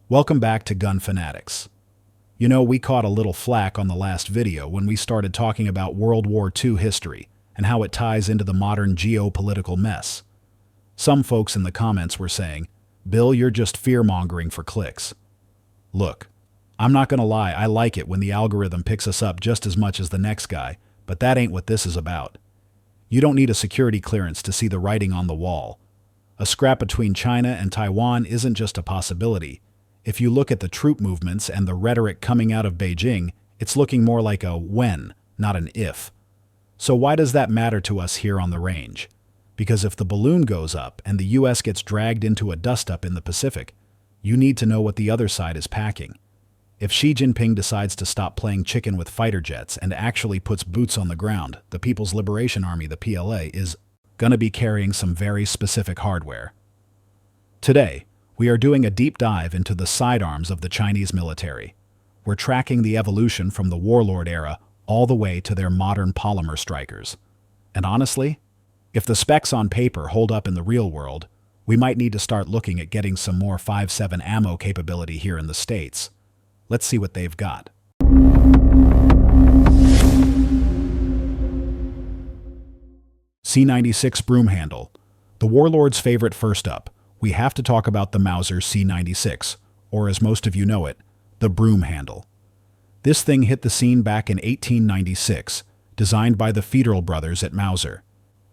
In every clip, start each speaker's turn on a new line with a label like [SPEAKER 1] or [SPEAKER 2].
[SPEAKER 1] Welcome back to Gun Fanatics. You know, we caught a little flack on the last video when we started talking about World War II history and how it ties into the modern geopolitical mess. Some folks in the comments were saying, "Bill, you're just fear-mongering for clicks." Look, I'm not gonna lie, I like it when the algorithm picks us up just as much as the next guy, but that ain't what this is about. You don't need a security clearance to see the writing on the wall. A scrap between China and Taiwan isn't just a possibility. If you look at the troop movements and the rhetoric coming out of Beijing, it's looking more like a when, not an if. So why does that matter to us here on the range? Because if the balloon goes up and the US gets dragged into a dust-up in the Pacific, you need to know what the other side is packing. If Xi Jinping decides to stop playing chicken with fighter jets and actually puts boots on the ground, the People's Liberation Army, the PLA, is gonna be carrying some very specific hardware. Today, we are doing a deep dive into the sidearms of the Chinese military. We're tracking the evolution from the warlord era all the way to their modern polymer strikers. And honestly, if the specs on paper hold up in the real world, we might need to start looking at getting some more 5.7 ammo capability here in the States. Let's see what they've got. C96 broom handle. The warlord's favorite. First up, we have to talk about the Mauser C96, or as most of you know it, the broom handle. This thing hit the scene back in 1896, designed by the Federal brothers at Mauser.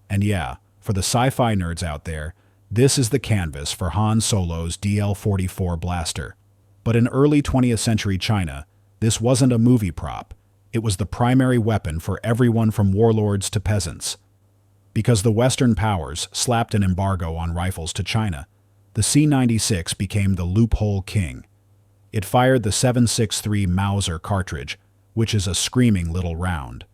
[SPEAKER 1] And yeah, for the sci-fi nerds out there, this is the canvas for Han Solo's DL-44 blaster. But in early 20th century China, this wasn't a movie prop. It was the primary weapon for everyone from warlords to peasants. Because the Western powers slapped an embargo on rifles to China, the C96 became the loophole king. It fired the 7.63 Mauser cartridge, which is a screaming little round.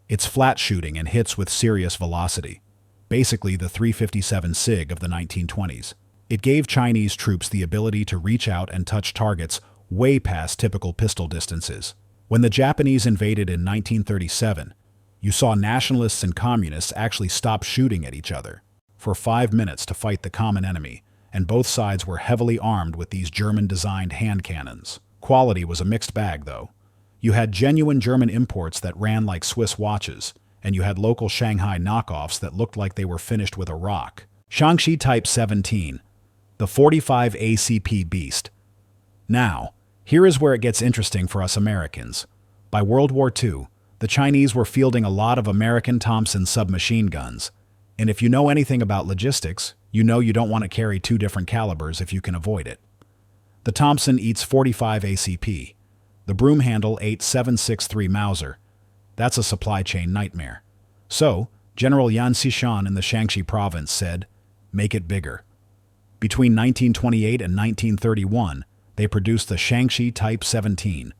[SPEAKER 1] It's flat shooting and hits with serious velocity, basically the .357 SIG of the 1920s. It gave Chinese troops the ability to reach out and touch targets way past typical pistol distances. When the Japanese invaded in 1937, you saw nationalists and communists actually stop shooting at each other for 5 minutes to fight the common enemy, and both sides were heavily armed with these German-designed hand cannons. Quality was a mixed bag, though. You had genuine German imports that ran like Swiss watches, and you had local Shanghai knockoffs that looked like they were finished with a rock. Shaanxi Type 17, the 45 ACP beast. Now, here is where it gets interesting for us Americans. By World War II, the Chinese were fielding a lot of American Thompson submachine guns. And if you know anything about logistics, you know you don't want to carry two different calibers if you can avoid it. The Thompson eats 45 ACP. The broom handle ate 7.63 Mauser. That's a supply chain nightmare. So, General Yan Xishan in the Shaanxi province said, "Make it bigger." Between 1928 and 1931, they produced the Shaanxi Type 17.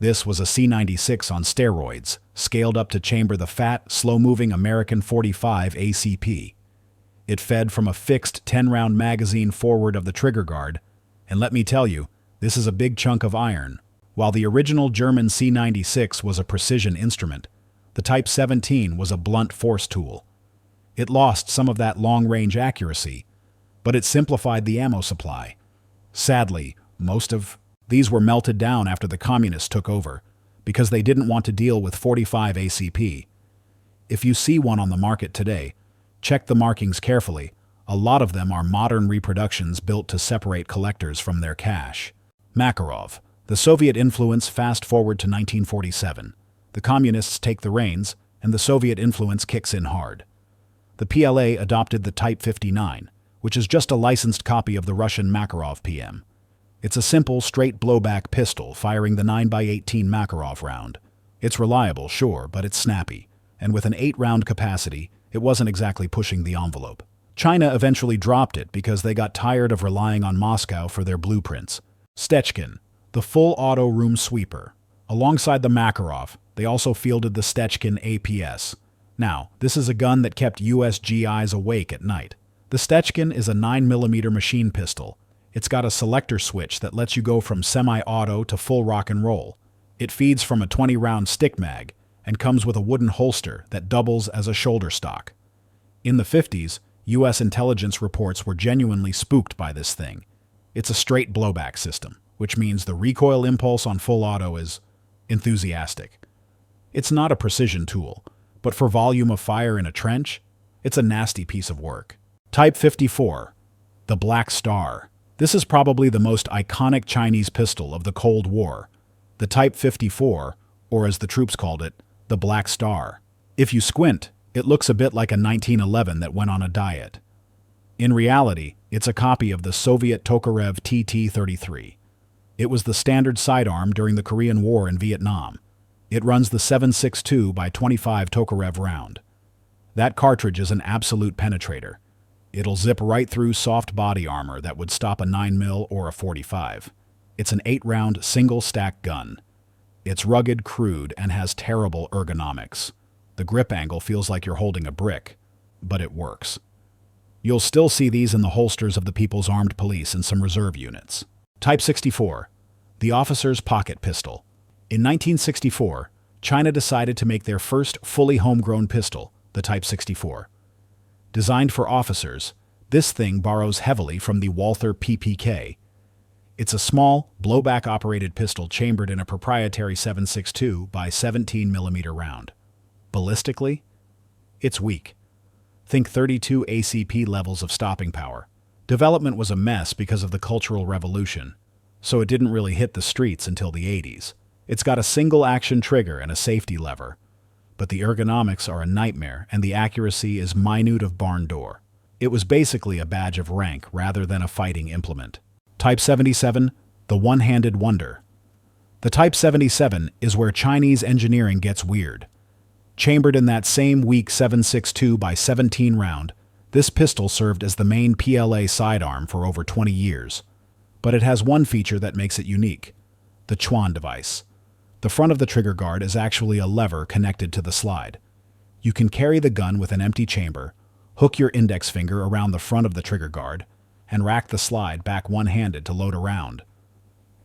[SPEAKER 1] This was a C96 on steroids, scaled up to chamber the fat, slow-moving American 45 ACP. It fed from a fixed 10-round magazine forward of the trigger guard, and let me tell you, this is a big chunk of iron. While the original German C96 was a precision instrument, the Type 17 was a blunt force tool. It lost some of that long-range accuracy, but it simplified the ammo supply. Sadly, most of these were melted down after the communists took over, because they didn't want to deal with 45 ACP. If you see one on the market today, check the markings carefully. A lot of them are modern reproductions built to separate collectors from their cache. Makarov. The Soviet influence fast forward to 1947. The communists take the reins, and the Soviet influence kicks in hard. The PLA adopted the Type 59, which is just a licensed copy of the Russian Makarov PM. It's a simple, straight blowback pistol firing the 9x18 Makarov round. It's reliable, sure, but it's snappy, and with an 8-round capacity, it wasn't exactly pushing the envelope. China eventually dropped it because they got tired of relying on Moscow for their blueprints. Stechkin, the full auto room sweeper. Alongside the Makarov, they also fielded the Stechkin APS. Now, this is a gun that kept US GIs awake at night. The Stechkin is a 9mm machine pistol. It's got a selector switch that lets you go from semi-auto to full rock and roll. It feeds from a 20-round stick mag and comes with a wooden holster that doubles as a shoulder stock. In the 50s, US intelligence reports were genuinely spooked by this thing. It's a straight blowback system, which means the recoil impulse on full auto is enthusiastic. It's not a precision tool, but for volume of fire in a trench, it's a nasty piece of work. Type 54, the Black Star. This is probably the most iconic Chinese pistol of the Cold War. The Type 54, or as the troops called it, the Black Star. If you squint, it looks a bit like a 1911 that went on a diet. In reality, it's a copy of the Soviet Tokarev TT-33. It was the standard sidearm during the Korean War in Vietnam. It runs the 7.62 by 25 Tokarev round. That cartridge is an absolute penetrator. It'll zip right through soft body armor that would stop a 9mm or a 45. It's an 8-round single-stack gun. It's rugged, crude, and has terrible ergonomics. The grip angle feels like you're holding a brick, but it works. You'll still see these in the holsters of the People's Armed Police and some reserve units. Type 64, the officer's pocket pistol. In 1964, China decided to make their first fully homegrown pistol, the Type 64. Designed for officers, this thing borrows heavily from the Walther PPK. It's a small, blowback-operated pistol chambered in a proprietary 7.62 by 17mm round. Ballistically, it's weak. Think 32 ACP levels of stopping power. Development was a mess because of the Cultural Revolution, so it didn't really hit the streets until the 80s. It's got a single-action trigger and a safety lever, but the ergonomics are a nightmare and the accuracy is minute of barn door. It was basically a badge of rank rather than a fighting implement. Type 77, the one-handed wonder. The Type 77 is where Chinese engineering gets weird. Chambered in that same weak 7.62 by 17 round, this pistol served as the main PLA sidearm for over 20 years. But it has one feature that makes it unique: the Chuan device. The front of the trigger guard is actually a lever connected to the slide. You can carry the gun with an empty chamber, hook your index finger around the front of the trigger guard, and rack the slide back one-handed to load a round.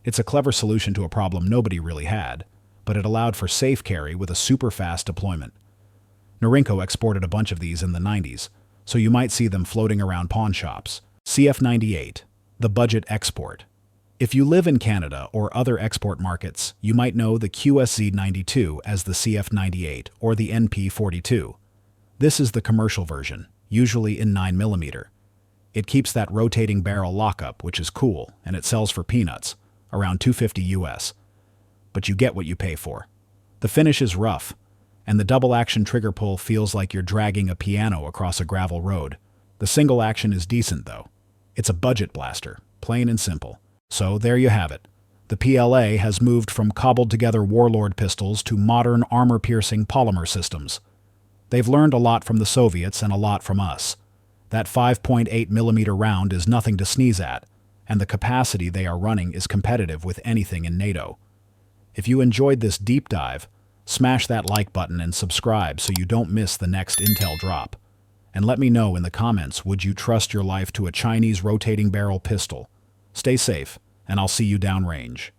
[SPEAKER 1] It's a clever solution to a problem nobody really had, but it allowed for safe carry with a super-fast deployment. Norinco exported a bunch of these in the 90s, so you might see them floating around pawn shops. CF98, the budget export. If you live in Canada or other export markets, you might know the QSZ92 as the CF98 or the NP42. This is the commercial version, usually in 9mm. It keeps that rotating barrel lockup, which is cool, and it sells for peanuts, around $250 US. But you get what you pay for. The finish is rough, and the double-action trigger pull feels like you're dragging a piano across a gravel road. The single action is decent, though. It's a budget blaster, plain and simple. So there you have it. The PLA has moved from cobbled-together warlord pistols to modern armor-piercing polymer systems. They've learned a lot from the Soviets and a lot from us. That 5.8mm round is nothing to sneeze at, and the capacity they are running is competitive with anything in NATO. If you enjoyed this deep dive, smash that like button and subscribe so you don't miss the next Intel drop. And let me know in the comments, would you trust your life to a Chinese rotating barrel pistol? Stay safe, and I'll see you downrange.